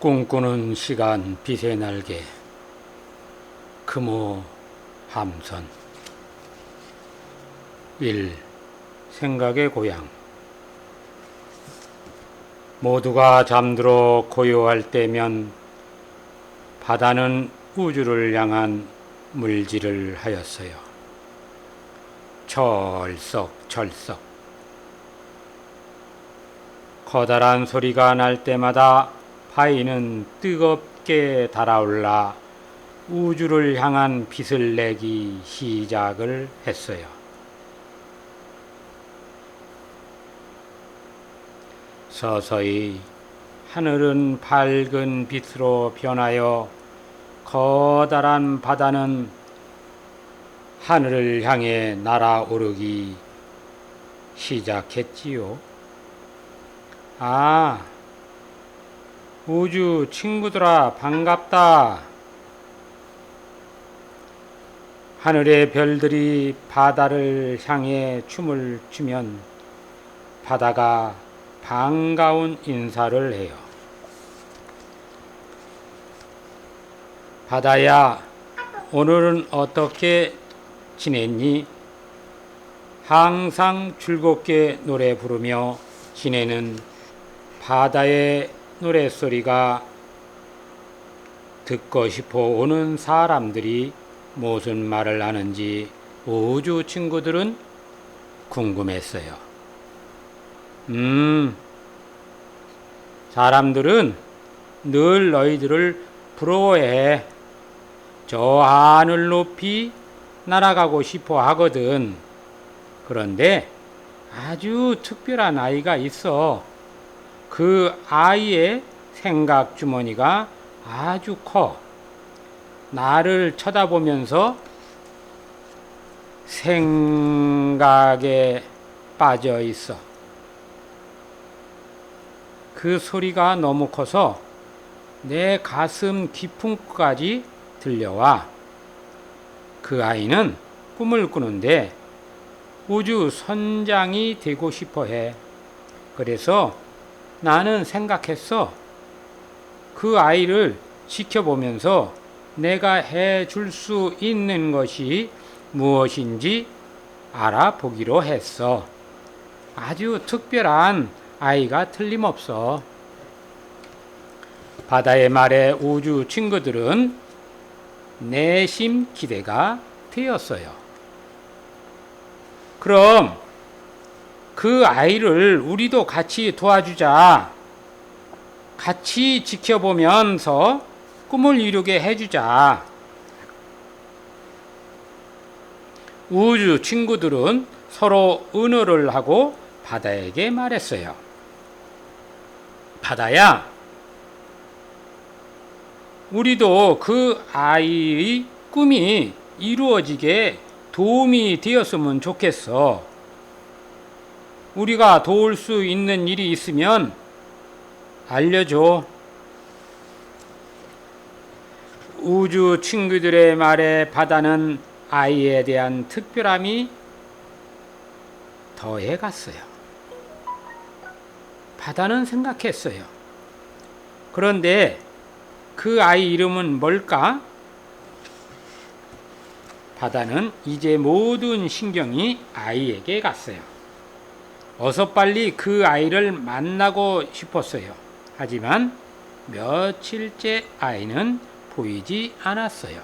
꿈꾸는 시간 빛의 날개 금호 함선 1. 생각의 고향. 모두가 잠들어 고요할 때면 바다는 우주를 향한 물질을 하였어요. 철썩철썩 커다란 소리가 날 때마다 바위는 뜨겁게 달아올라 우주를 향한 빛을 내기 시작을 했어요. 서서히 하늘은 밝은 빛으로 변하여 커다란 바다는 하늘을 향해 날아오르기 시작했지요. 우주 친구들아, 반갑다. 하늘의 별들이 바다를 향해 춤을 추면 바다가 반가운 인사를 해요. 바다야, 오늘은 어떻게 지냈니? 항상 즐겁게 노래 부르며 지내는 바다의 노랫소리가 듣고 싶어 오는 사람들이 무슨 말을 하는지 우주 친구들은 궁금했어요. 사람들은 늘 너희들을 부러워해. 저 하늘 높이 날아가고 싶어 하거든. 그런데 아주 특별한 아이가 있어. 그 아이의 생각 주머니가 아주 커. 나를 쳐다보면서 생각에 빠져 있어. 그 소리가 너무 커서 내 가슴 깊은까지 들려와. 그 아이는 꿈을 꾸는데 우주 선장이 되고 싶어 해. 그래서 나는 생각했어. 그 아이를 지켜보면서 내가 해줄 수 있는 것이 무엇인지 알아보기로 했어. 아주 특별한 아이가 틀림없어. 바다의 말에 우주 친구들은 내심 기대가 되었어요. 그럼 그 아이를 우리도 같이 도와주자. 같이 지켜보면서 꿈을 이루게 해주자. 우주 친구들은 서로 은호를 하고 바다에게 말했어요. 바다야, 우리도 그 아이의 꿈이 이루어지게 도움이 되었으면 좋겠어. 우리가 도울 수 있는 일이 있으면 알려줘. 우주 친구들의 말에 바다는 아이에 대한 특별함이 더해갔어요. 바다는 생각했어요. 그런데 그 아이 이름은 뭘까? 바다는 이제 모든 신경이 아이에게 갔어요. 어서 빨리 그 아이를 만나고 싶었어요. 하지만 며칠째 아이는 보이지 않았어요.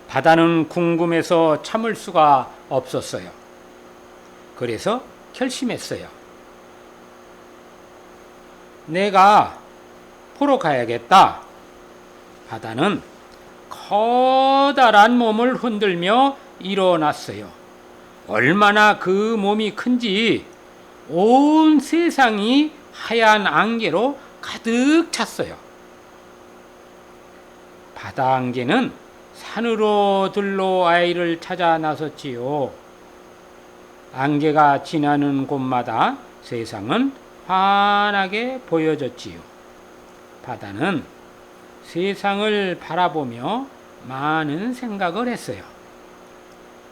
바다는 궁금해서 참을 수가 없었어요. 그래서 결심했어요. 내가 보러 가야겠다. 바다는 커다란 몸을 흔들며 일어났어요. 얼마나 그 몸이 큰지 온 세상이 하얀 안개로 가득 찼어요. 바다 안개는 산으로 들러 아이를 찾아 나섰지요. 안개가 지나는 곳마다 세상은 환하게 보여졌지요. 바다는 세상을 바라보며 많은 생각을 했어요.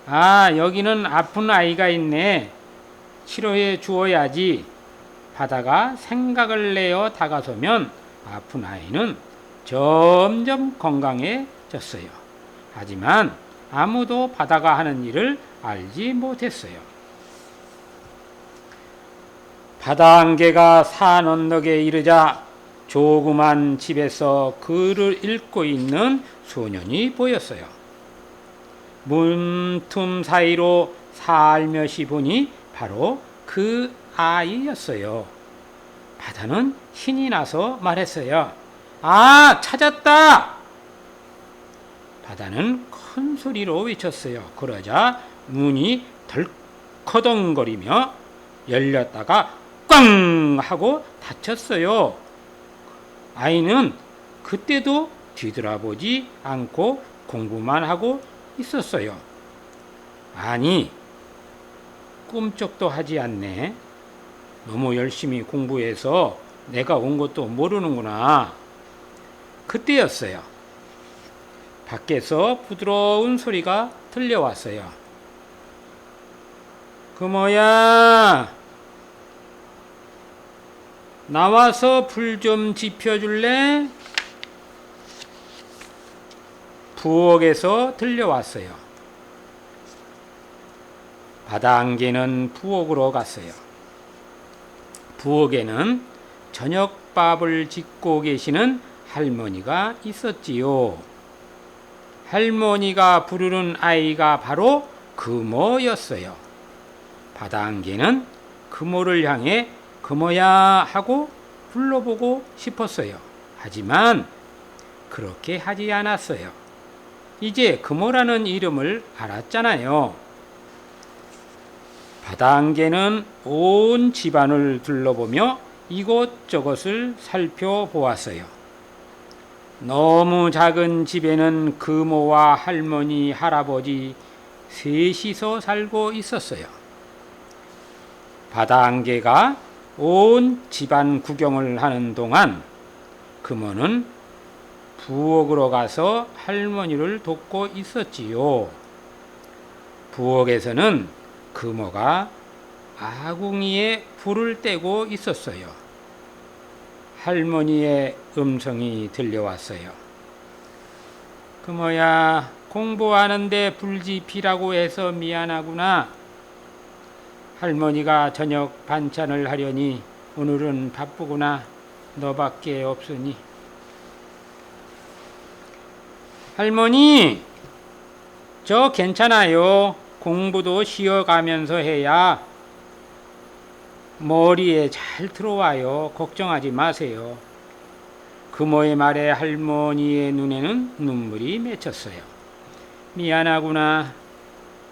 여기는 아픈 아이가 있네. 치료해 주어야지. 바다가 생각을 내어 다가서면 아픈 아이는 점점 건강해졌어요. 하지만 아무도 바다가 하는 일을 알지 못했어요. 바다 안개가 산 언덕에 이르자 조그만 집에서 글을 읽고 있는 소년이 보였어요. 문틈 사이로 살며시 보니 바로 그 아이였어요. 바다는 신이 나서 말했어요. 아, 찾았다! 바다는 큰 소리로 외쳤어요. 그러자 문이 덜커덩거리며 열렸다가 꽝! 하고 닫혔어요. 아이는 그때도 뒤돌아보지 않고 공부만 하고 있었어요. 아니, 꿈쩍도 하지 않네. 너무 열심히 공부해서 내가 온 것도 모르는구나. 그때였어요. 밖에서 부드러운 소리가 들려왔어요. 금호야, 나와서 불 좀 지펴줄래? 부엌에서 들려왔어요. 바다 안개는 부엌으로 갔어요. 부엌에는 저녁밥을 짓고 계시는 할머니가 있었지요. 할머니가 부르는 아이가 바로 금호였어요. 바다 안개는 금호를 향해 금호야 하고 불러보고 싶었어요. 하지만 그렇게 하지 않았어요. 이제 금호라는 이름을 알았잖아요. 바다 안개는 온 집안을 둘러보며 이곳저곳을 살펴보았어요. 너무 작은 집에는 금호와 할머니, 할아버지 셋이서 살고 있었어요. 바다 안개가 온 집안 구경을 하는 동안 금호는 부엌으로 가서 할머니를 돕고 있었지요. 부엌에서는 금호가 아궁이에 불을 떼고 있었어요. 할머니의 음성이 들려왔어요. 금호야, 공부하는데 불지피라고 해서 미안하구나. 할머니가 저녁 반찬을 하려니 오늘은 바쁘구나. 너밖에 없으니. 할머니, 저 괜찮아요. 공부도 쉬어가면서 해야 머리에 잘 들어와요. 걱정하지 마세요. 금호의 말에 할머니의 눈에는 눈물이 맺혔어요. 미안하구나.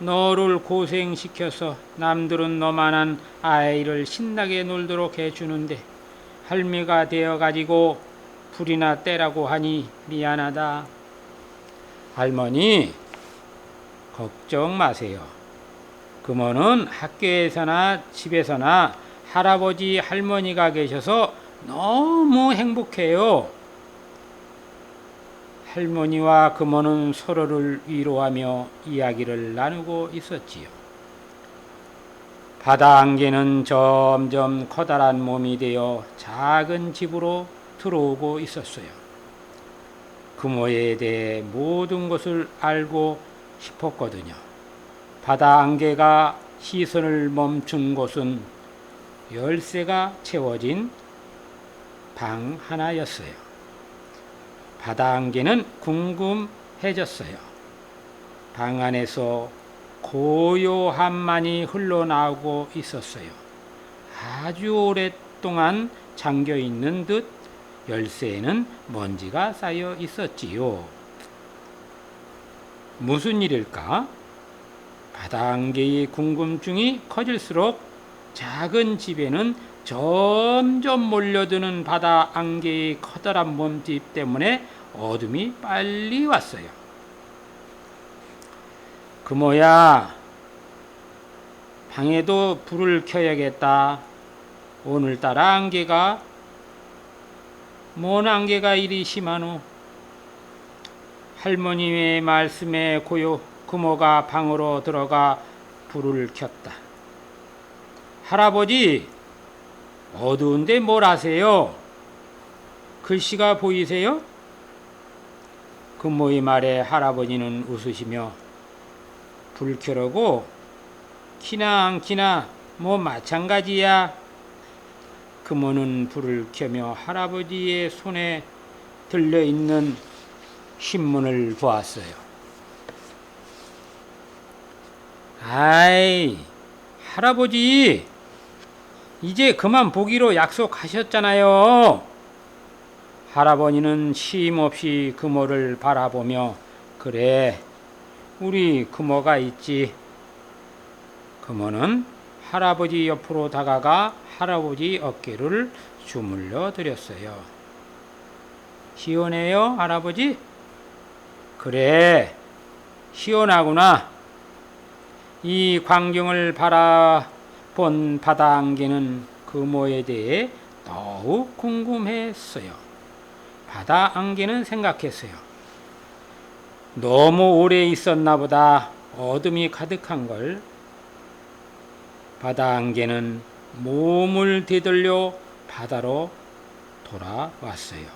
너를 고생시켜서 남들은 너만한 아이를 신나게 놀도록 해주는데 할미가 되어가지고 불이나 떼라고 하니 미안하다. 할머니, 걱정 마세요. 금호는 학교에서나 집에서나 할아버지, 할머니가 계셔서 너무 행복해요. 할머니와 금호는 서로를 위로하며 이야기를 나누고 있었지요. 바다 안개는 점점 커다란 몸이 되어 작은 집으로 들어오고 있었어요. 금호에 대해 모든 것을 알고 싶었거든요. 바다 안개가 시선을 멈춘 곳은 열쇠가 채워진 방 하나였어요. 바다 안개는 궁금해졌어요. 방 안에서 고요함만이 흘러나오고 있었어요. 아주 오랫동안 잠겨 있는 듯 열쇠에는 먼지가 쌓여 있었지요. 무슨 일일까? 바다 안개의 궁금증이 커질수록 작은 집에는 점점 몰려드는 바다 안개의 커다란 몸집 때문에 어둠이 빨리 왔어요. 금호야, 방에도 불을 켜야겠다. 오늘따라 안개가 뭔 안개가 이리 심하노? 할머니의 말씀에 고요 금호가 방으로 들어가 불을 켰다. 할아버지, 어두운데 뭘 하세요? 글씨가 보이세요? 금모의 말에 할아버지는 웃으시며 불 켜라고 키나 안 키나 뭐 마찬가지야. 금모는 불을 켜며 할아버지의 손에 들려있는 신문을 보았어요. 아이, 할아버지, 이제 그만 보기로 약속하셨잖아요. 할아버지는 쉼없이 금모를 바라보며 그래, 우리 금모가 있지. 금모는 할아버지 옆으로 다가가 할아버지 어깨를 주물러 드렸어요. 시원해요, 할아버지? 그래, 시원하구나. 이 광경을 바라본 바다 안개는 금모에 대해 더욱 궁금했어요. 바다 안개는 생각했어요. 너무 오래 있었나 보다. 어둠이 가득한 걸. 바다 안개는 몸을 되돌려 바다로 돌아왔어요.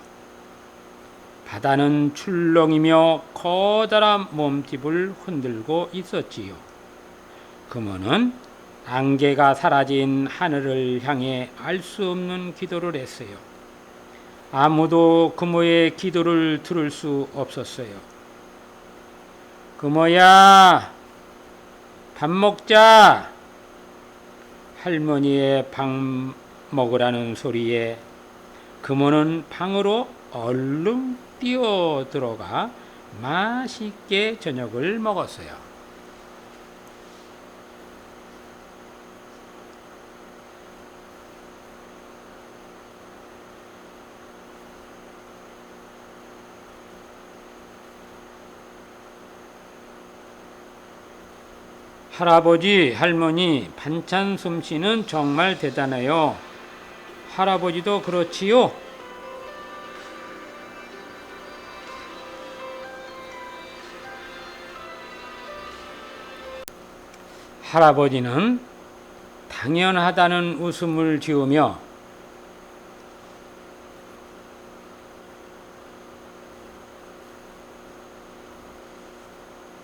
바다는 출렁이며 커다란 몸집을 흔들고 있었지요. 금호는 안개가 사라진 하늘을 향해 알 수 없는 기도를 했어요. 아무도 금호의 기도를 들을 수 없었어요. 금호야, 밥 먹자. 할머니의 밥 먹으라는 소리에 금호는 방으로 얼른 뛰어 들어가 맛있게 저녁을 먹었어요. 할아버지, 할머니, 반찬 솜씨는 정말 대단해요. 할아버지도 그렇지요? 할아버지는 당연하다는 웃음을 지으며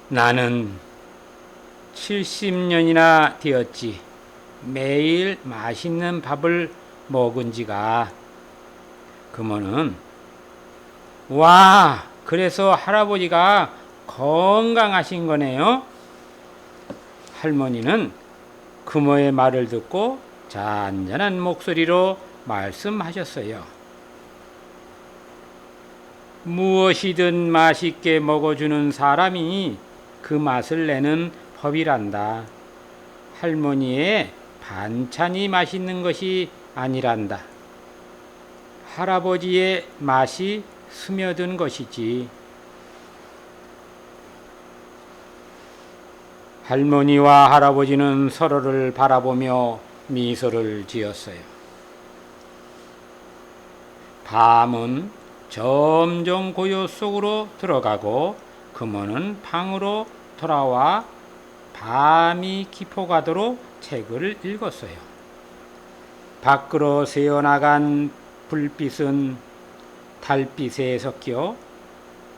나는 70년이나 되었지. 매일 맛있는 밥을 먹은 지가. 금호는 와, 그래서 할아버지가 건강하신 거네요. 할머니는 금호의 말을 듣고 잔잔한 목소리로 말씀하셨어요. 무엇이든 맛있게 먹어주는 사람이 그 맛을 내는 법이란다. 할머니의 반찬이 맛있는 것이 아니란다. 할아버지의 맛이 스며든 것이지. 할머니와 할아버지는 서로를 바라보며 미소를 지었어요. 밤은 점점 고요 속으로 들어가고 금호는 방으로 돌아와 밤이 깊어가도록 책을 읽었어요. 밖으로 새어나간 불빛은 달빛에 섞여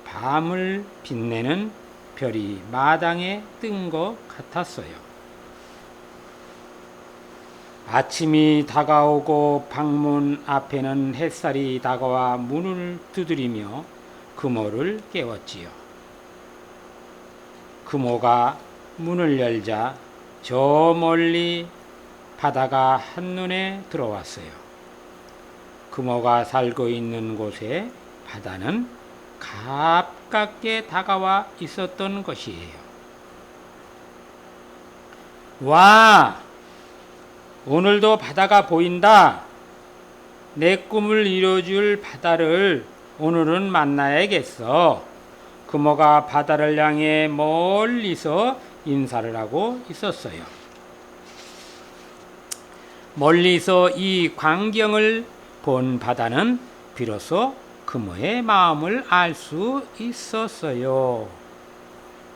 밤을 빛내는 별이 마당에 뜬 것 같았어요. 아침이 다가오고 방문 앞에는 햇살이 다가와 문을 두드리며 금호를 깨웠지요. 금호가 문을 열자 저 멀리 바다가 한눈에 들어왔어요. 금호가 살고 있는 곳에 바다는 가깝게 다가와 있었던 것이에요. 와, 오늘도 바다가 보인다. 내 꿈을 이뤄줄 바다를 오늘은 만나야겠어. 금호가 바다를 향해 멀리서 인사를 하고 있었어요. 멀리서 이 광경을 본 바다는 비로소 금호의 마음을 알 수 있었어요.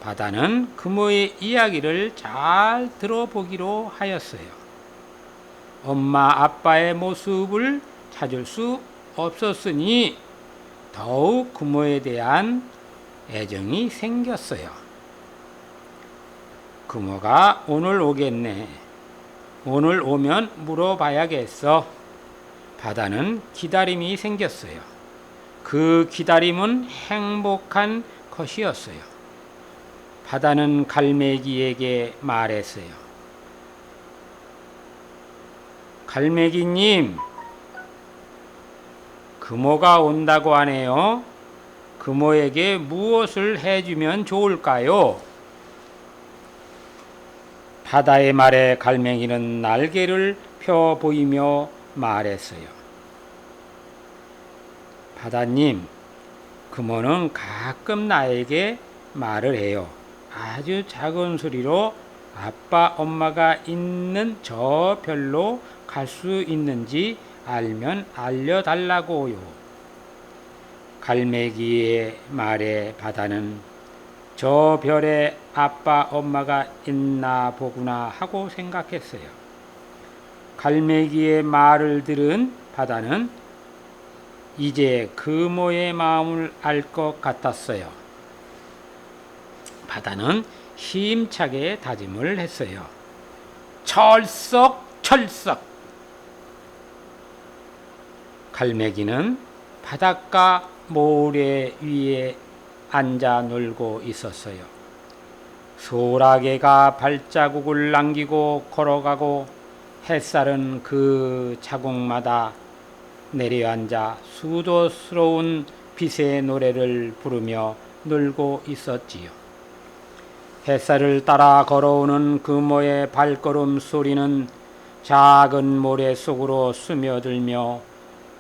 바다는 금호의 이야기를 잘 들어보기로 하였어요. 엄마 아빠의 모습을 찾을 수 없었으니 더욱 금오에 대한 애정이 생겼어요. 금오가 오늘 오겠네. 오늘 오면 물어봐야겠어. 바다는 기다림이 생겼어요. 그 기다림은 행복한 것이었어요. 바다는 갈매기에게 말했어요. 갈매기님, 금오가 온다고 하네요. 금오에게 무엇을 해주면 좋을까요? 바다의 말에 갈매기는 날개를 펴 보이며 말했어요. 바다님, 금오는 가끔 나에게 말을 해요. 아주 작은 소리로 아빠, 엄마가 있는 저 별로 갈 수 있는지 알면 알려달라고요. 갈매기의 말에 바다는 저 별에 아빠, 엄마가 있나 보구나 하고 생각했어요. 갈매기의 말을 들은 바다는 이제 금오의 마음을 알 것 같았어요. 바다는 힘차게 다짐을 했어요. 철썩 철썩. 갈매기는 바닷가 모래 위에 앉아 놀고 있었어요. 소라게가 발자국을 남기고 걸어가고 햇살은 그 자국마다 내려앉아 수도스러운 빛의 노래를 부르며 놀고 있었지요. 햇살을 따라 걸어오는 금오의 발걸음 소리는 작은 모래 속으로 스며들며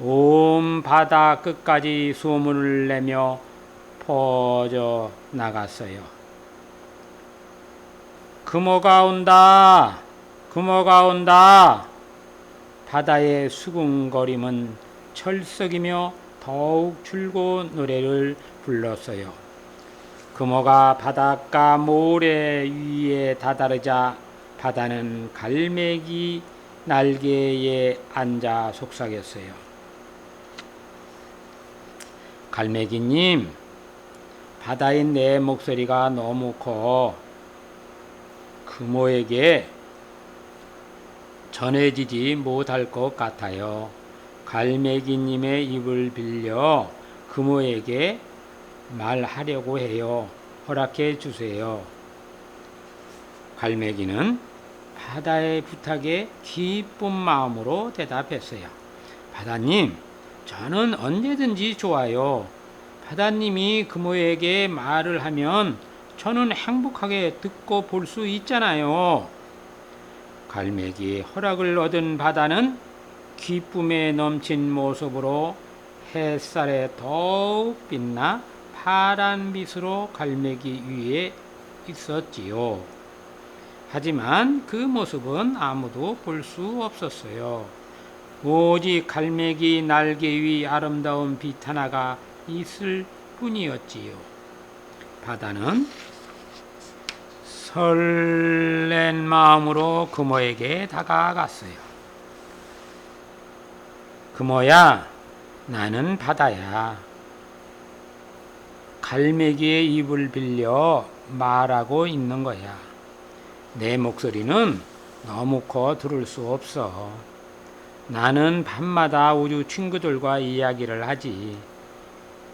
온 바다 끝까지 소문을 내며 퍼져 나갔어요. 금오가 온다. 금오가 온다. 바다의 수군거림은 철썩이며 더욱 줄고 노래를 불렀어요. 금오가 바닷가 모래 위에 다다르자 바다는 갈매기 날개에 앉아 속삭였어요. 갈매기님, 바다인 내 목소리가 너무 커 금오에게 전해지지 못할 것 같아요. 갈매기님의 입을 빌려 금오에게 말하려고 해요. 허락해 주세요. 갈매기는 바다의 부탁에 기쁜 마음으로 대답했어요. 바다님, 저는 언제든지 좋아요. 바다님이 금오에게 말을 하면 저는 행복하게 듣고 볼 수 있잖아요. 갈매기의 허락을 얻은 바다는 기쁨에 넘친 모습으로 햇살에 더욱 빛나 파란 빛으로 갈매기 위에 있었지요. 하지만 그 모습은 아무도 볼 수 없었어요. 오직 갈매기 날개 위 아름다운 빛 하나가 있을 뿐이었지요. 바다는 설렌 마음으로 금오에게 다가갔어요. 금오야, 나는 바다야. 갈매기의 입을 빌려 말하고 있는 거야. 내 목소리는 너무 커 들을 수 없어. 나는 밤마다 우주 친구들과 이야기를 하지.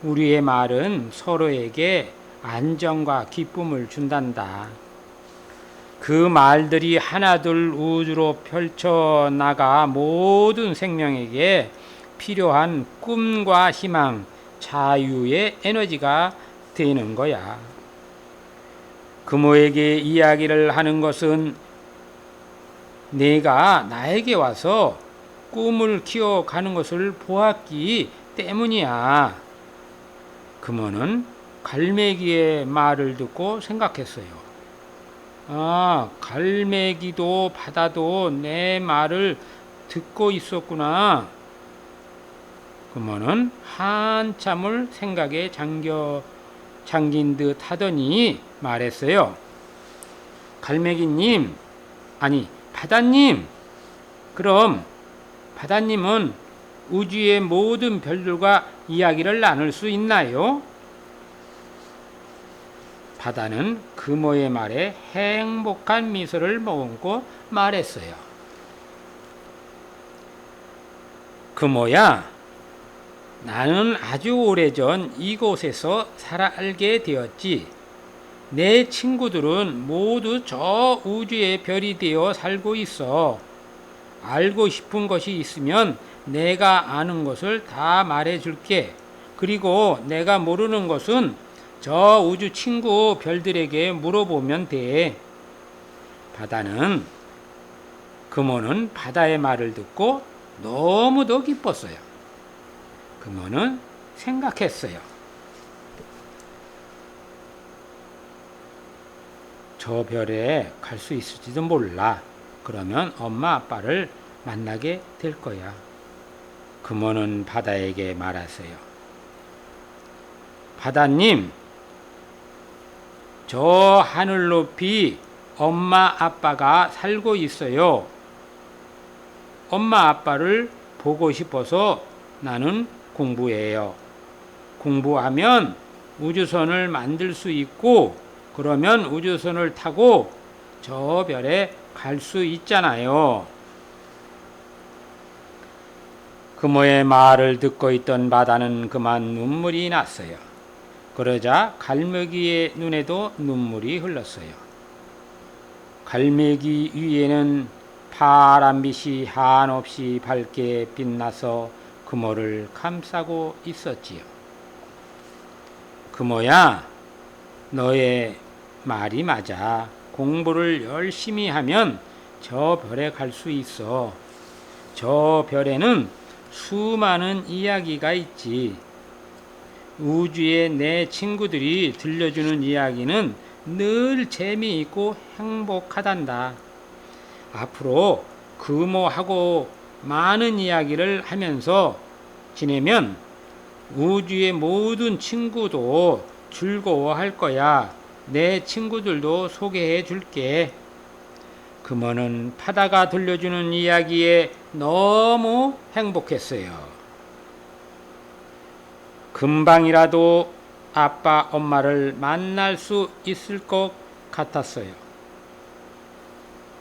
우리의 말은 서로에게 안정과 기쁨을 준단다. 그 말들이 하나둘 우주로 펼쳐나가 모든 생명에게 필요한 꿈과 희망, 자유의 에너지가 되는 거야. 금오에게 이야기를 하는 것은 내가 나에게 와서 꿈을 키워가는 것을 보았기 때문이야. 금오는 갈매기의 말을 듣고 생각했어요. 아, 갈매기도 바다도 내 말을 듣고 있었구나. 금오는 한참을 생각에 잠긴 듯 하더니 말했어요. 갈매기님, 아니 바다님, 그럼 바다님은 우주의 모든 별들과 이야기를 나눌 수 있나요? 바다는 금호의 말에 행복한 미소를 머금고 말했어요. 금호야, 나는 아주 오래전 이곳에서 살게 되었지. 내 친구들은 모두 저 우주의 별이 되어 살고 있어. 알고 싶은 것이 있으면 내가 아는 것을 다 말해줄게. 그리고 내가 모르는 것은 저 우주 친구 별들에게 물어보면 돼. 금호는 바다의 말을 듣고 너무도 기뻤어요. 금호는 생각했어요. 저 별에 갈 수 있을지도 몰라. 그러면 엄마 아빠를 만나게 될 거야. 금호는 바다에게 말하세요. 바다님, 저 하늘 높이 엄마 아빠가 살고 있어요. 엄마 아빠를 보고 싶어서 나는 공부해요. 공부하면 우주선을 만들 수 있고, 그러면 우주선을 타고 저 별에 갈 수 있잖아요. 금호의 말을 듣고 있던 바다는 그만 눈물이 났어요. 그러자 갈매기의 눈에도 눈물이 흘렀어요. 갈매기 위에는 파란빛이 한없이 밝게 빛나서 금호를 감싸고 있었지요. 금호야, 너의 말이 맞아. 공부를 열심히 하면 저 별에 갈 수 있어. 저 별에는 수많은 이야기가 있지. 우주의 내 친구들이 들려주는 이야기는 늘 재미있고 행복하단다. 앞으로 금호하고 많은 이야기를 하면서 지내면 우주의 모든 친구도 즐거워할 거야. 내 친구들도 소개해 줄게. 금호는 바다가 들려주는 이야기에 너무 행복했어요. 금방이라도 아빠, 엄마를 만날 수 있을 것 같았어요.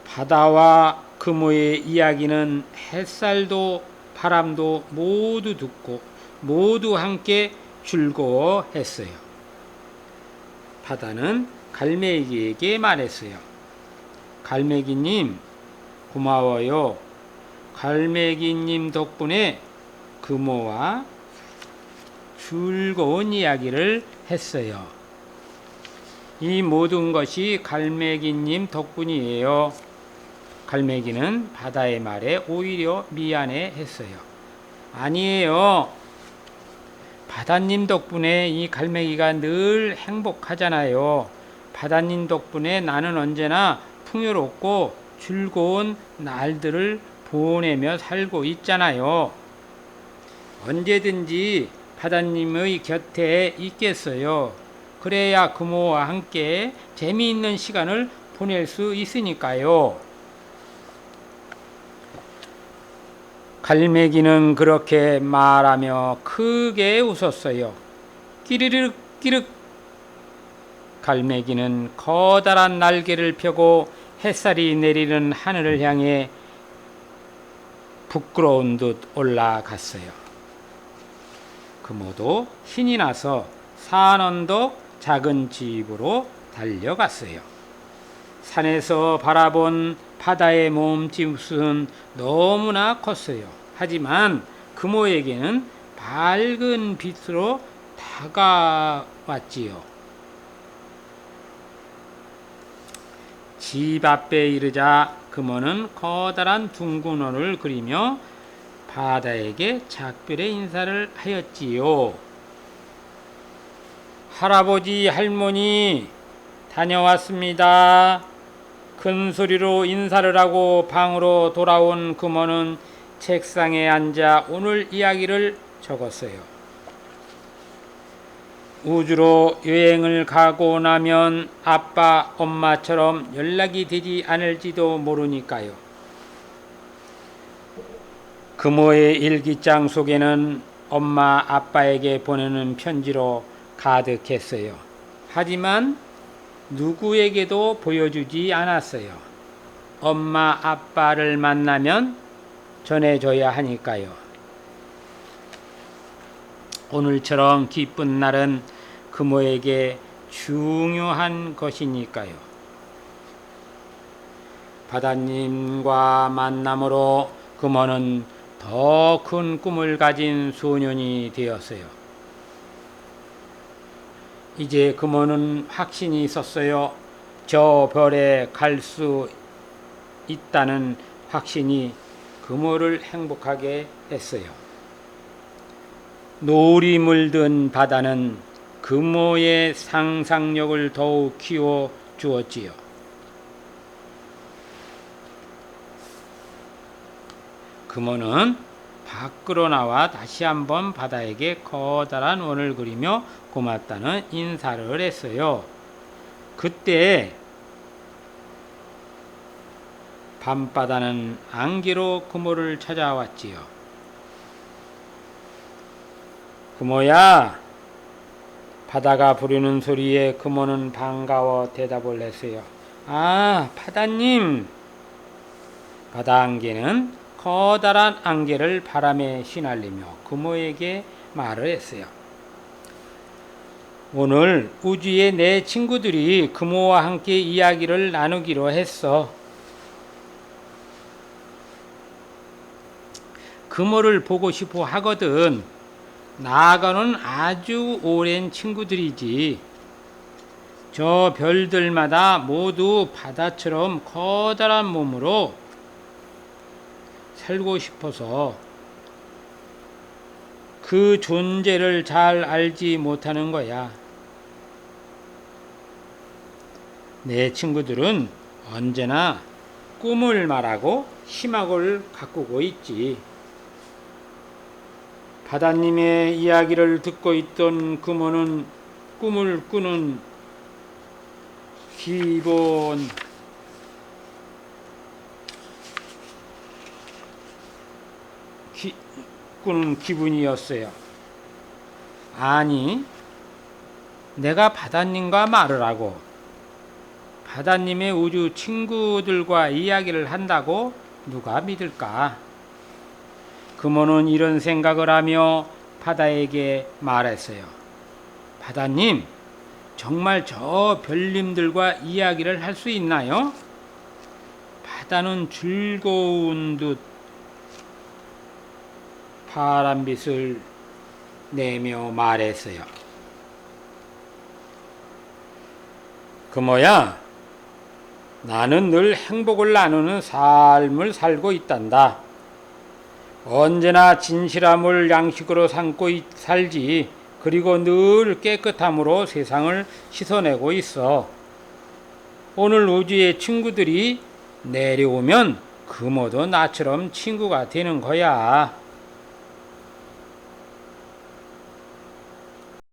바다와 금호의 이야기는 햇살도 바람도 모두 듣고 모두 함께 즐거워했어요. 바다는 갈매기에게 말했어요. 갈매기님, 고마워요. 갈매기님 덕분에 금호와 즐거운 이야기를 했어요. 이 모든 것이 갈매기님 덕분이에요. 갈매기는 바다의 말에 오히려 미안해 했어요. 아니에요. 바다님 덕분에 이 갈매기가 늘 행복하잖아요. 바다님 덕분에 나는 언제나 풍요롭고 즐거운 날들을 보내며 살고 있잖아요. 언제든지 바다님의 곁에 있겠어요. 그래야 금호와 함께 재미있는 시간을 보낼 수 있으니까요. 갈매기는 그렇게 말하며 크게 웃었어요. 끼르륵 끼륵. 갈매기는 커다란 날개를 펴고 햇살이 내리는 하늘을 향해 부끄러운 듯 올라갔어요. 금호도 신이 나서 산 언덕 작은 집으로 달려갔어요. 산에서 바라본 바다의 몸짓은 너무나 컸어요. 하지만 금호에게는 밝은 빛으로 다가왔지요. 집 앞에 이르자 금호는 커다란 둥근 원을 그리며 바다에게 작별의 인사를 하였지요. 할아버지, 할머니, 다녀왔습니다. 큰 소리로 인사를 하고 방으로 돌아온 금호는 책상에 앉아 오늘 이야기를 적었어요. 우주로 여행을 가고 나면 아빠, 엄마처럼 연락이 되지 않을지도 모르니까요. 금호의 일기장 속에는 엄마 아빠에게 보내는 편지로 가득했어요. 하지만 누구에게도 보여주지 않았어요. 엄마 아빠를 만나면 전해줘야 하니까요. 오늘처럼 기쁜 날은 금호에게 중요한 것이니까요. 바다님과 만남으로 금호는 더 큰 꿈을 가진 소년이 되었어요. 이제 금호는 확신이 있었어요. 저 별에 갈 수 있다는 확신이 금호를 행복하게 했어요. 노을이 물든 바다는 금호의 상상력을 더욱 키워 주었지요. 금호는 밖으로 나와 다시 한번 바다에게 커다란 원을 그리며 고맙다는 인사를 했어요. 그때 밤바다는 안개로 금호를 찾아왔지요. 금호야, 바다가 부르는 소리에 금호는 반가워 대답을 했어요. 아, 바다님. 바다 안개는 커다란 안개를 바람에 휘날리며 금호에게 말을 했어요. 오늘 우주에 내 친구들이 금호와 함께 이야기를 나누기로 했어. 금호를 보고 싶어 하거든. 나하고는 아주 오랜 친구들이지. 저 별들마다 모두 바다처럼 커다란 몸으로 살고 싶어서 그 존재를 잘 알지 못하는 거야. 내 친구들은 언제나 꿈을 말하고 희망을 가꾸고 있지. 바다님의 이야기를 듣고 있던 금호는 꿈을 꾸는 기분이었어요. 아니, 내가 바다님과 말을 하고 바다님의 우주 친구들과 이야기를 한다고 누가 믿을까? 금호는 이런 생각을 하며 바다에게 말했어요. 바다님, 정말 저 별님들과 이야기를 할 수 있나요? 바다는 즐거운 듯 파란빛을 내며 말했어요. 금호야, 나는 늘 행복을 나누는 삶을 살고 있단다. 언제나 진실함을 양식으로 삼고 살지. 그리고 늘 깨끗함으로 세상을 씻어내고 있어. 오늘 우주의 친구들이 내려오면 금호도 나처럼 친구가 되는 거야.